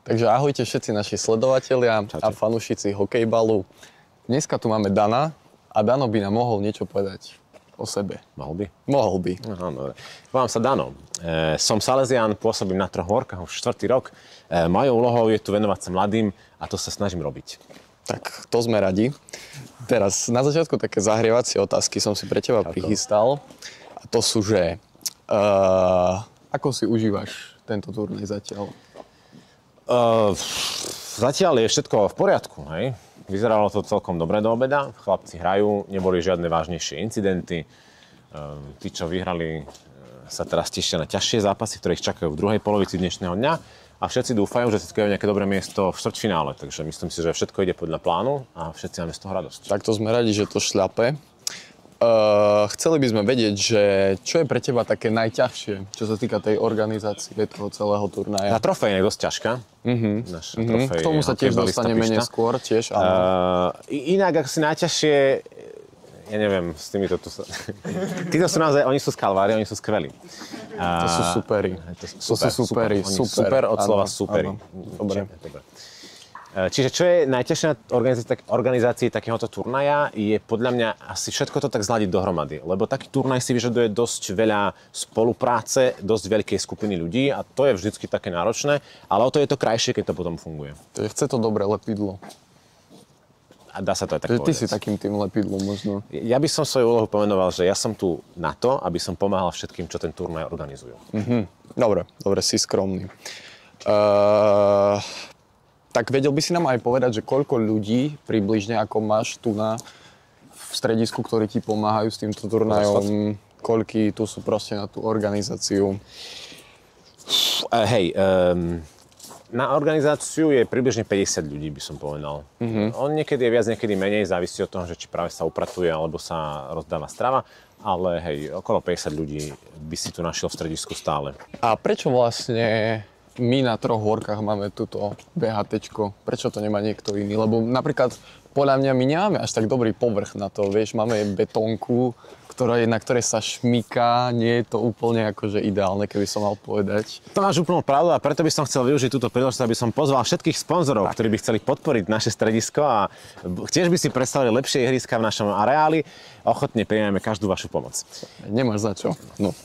Takže ahojte všetci naši sledovatelia a fanúšici hokejbalu. Dneska tu máme Dana a Dano by nám mohol niečo povedať o sebe. Mohol by? Mohol by. Aha, dobre. Volám sa Dano. Som Salesián, pôsobím na Troch Horkách už 4. rok. Mojou úlohou je tu venovať sa mladým a to sa snažím robiť. Tak to sme radi. Teraz na začiatku také zahrievacie otázky som si pre teba prichystal. A to sú, že ako si užívaš tento turnaj zatiaľ? Zatiaľ je všetko v poriadku, hej. Vyzeralo to celkom dobre do obeda. Chlapci hrajú, neboli žiadne vážnejšie incidenty. Tí, čo vyhrali, sa teraz tešia na ťažšie zápasy, ktoré ich čakajú v druhej polovici dnešného dňa. A všetci dúfajú, že získajú nejaké dobré miesto v štvrťfinále. Takže myslím si, že všetko ide podľa plánu a všetci máme z toho radosť. Tak to sme radi, že to šľape. Chceli by sme vedieť, že čo je pre teba také najťažšie, čo sa týka tej organizácie toho celého turnaja? Tá trofej je dosť ťažká. K tomu sa tiež dostaneme neskôr tiež. Inak, ak si najťažšie, ja neviem, s týmito tu sa... Títo sú naozaj, oni sú z Kalvárie, oni sú skvelí. To sú superi. To sú superi. Super od slova superi. Dobre. Čiže čo je najťažšie na organizácii takéhoto turnaja, je podľa mňa asi všetko to tak zladiť dohromady. Lebo taký turnaj si vyžaduje dosť veľa spolupráce, dosť veľkej skupiny ľudí a to je vždycky také náročné, ale o to je to krajšie, keď to potom funguje. Chce to dobré lepidlo. A dá sa to aj tak povedať. Ty si takým tým lepidlom možno. Ja by som svoju úlohu pomenoval, že ja som tu na to, aby som pomáhal všetkým, čo ten turnaj organizujú. Dobre, si skromný. Tak vedel by si nám aj povedať, že koľko ľudí približne ako máš tu v stredisku, ktorí ti pomáhajú s týmto turnajom, koľký tu sú proste na tú organizáciu? Na organizáciu je približne 50 ľudí, by som povedal. On niekedy je viac, niekedy menej, závisí od toho, že či práve sa upratuje, alebo sa rozdáva strava, ale okolo 50 ľudí by si tu našiel v stredisku stále. A prečo vlastne my na Troch Horkách máme túto BHTčko? Prečo to nemá niekto iný? Lebo napríklad podľa mňa my nemáme až tak dobrý povrch na to, vieš, máme betónku, na ktorej sa šmyká, nie je to úplne akože ideálne, keby som mal povedať. To máš úplnú pravdu a preto by som chcel využiť túto príležitosť, aby som pozval všetkých sponzorov, ktorí by chceli podporiť naše stredisko a tiež by si predstavili lepšie ihriska v našom areáli. Ochotne prijmeme každú vašu pomoc. Nemáš za čo. No.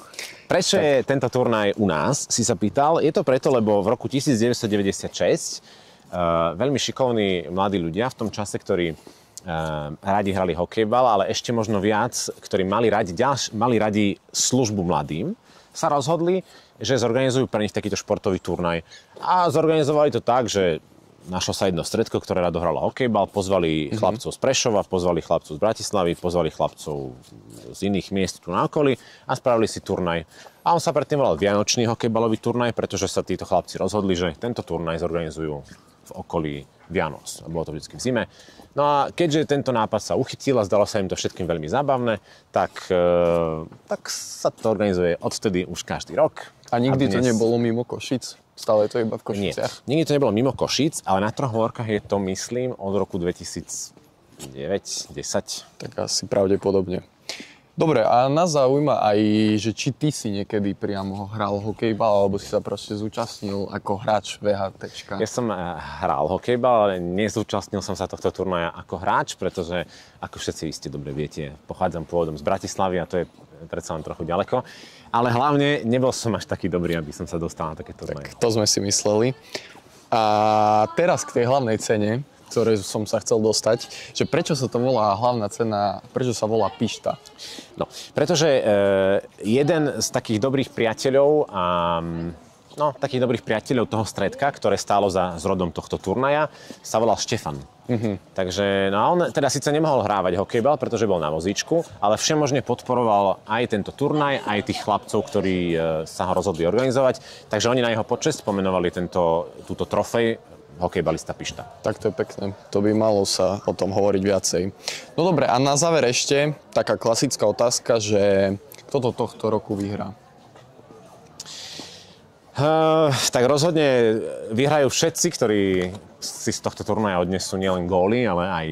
Prečo je tento turnaj u nás, si sa pýtal? Je to preto, lebo v roku 1996 veľmi šikovní mladí ľudia v tom čase, ktorí radi hrali hokejbal, ale ešte možno viac, ktorí mali radi službu mladým, sa rozhodli, že zorganizujú pre nich takýto športový turnaj. A zorganizovali to tak, že našlo sa jedno stredko, ktoré rado hralo hokejbal, pozvali chlapcov z Prešova, pozvali chlapcov z Bratislavy, pozvali chlapcov z iných miest tu na okolí a spravili si turnaj. A on sa predtým volal Vianočný hokejbalový turnaj, pretože sa títo chlapci rozhodli, že tento turnaj zorganizujú v okolí Vianoc. Bolo to vždycky v zime. No a keďže tento nápad sa uchytil a zdalo sa im to všetkým veľmi zábavné, tak sa to organizuje odtedy už každý rok. A nikdy to nebolo mimo Košic? Stále je to iba v Košiciach? Nie, nikdy to nebolo mimo Košic, ale na Troch Horkách je to, myslím, od roku 2009-10. Tak asi pravdepodobne. Dobre, a nás zaujíma aj, že či ty si niekedy priamo hral hokejbal, alebo si sa proste zúčastnil ako hráč VHTčka. Ja som hral hokejbal, ale nezúčastnil som sa tohto turnaja ako hráč, pretože, ako všetci iste dobre viete, pochádzam pôvodom z Bratislavy a to je predsa len trochu ďaleko. Ale hlavne nebol som až taký dobrý, aby som sa dostal na také turnaje. Tak to sme si mysleli. A teraz k tej hlavnej cene, ktoré som sa chcel dostať, že prečo sa to volá hlavná cena, prečo sa volá Pišta? No, pretože jeden z takých dobrých priateľov toho stredka, ktoré stálo za zrodom tohto turnaja, sa volal Štefan. Takže on teda síce nemohol hrávať hokejbal, pretože bol na vozíčku, ale všemožne podporoval aj tento turnaj, aj tých chlapcov, ktorí sa ho rozhodli organizovať. Takže oni na jeho počesť pomenovali túto trofej hokejbalista Pišta. Tak to je pekné. To by malo sa o tom hovoriť viacej. No dobre, a na záver ešte taká klasická otázka, že kto to tohto roku vyhrá? Tak rozhodne vyhrajú všetci, ktorí si z tohto turnaja odnesú nielen góly, ale aj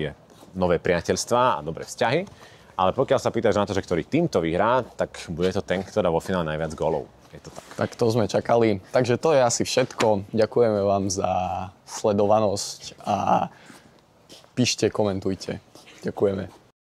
nové priateľstvá a dobré vzťahy. Ale pokiaľ sa pýtaš na to, že ktorý tým to vyhrá, tak bude to ten, kto dá vo finále najviac gólov. Je to tak. Tak to sme čakali. Takže to je asi všetko. Ďakujeme vám za sledovanosť a píšte, komentujte. Ďakujeme.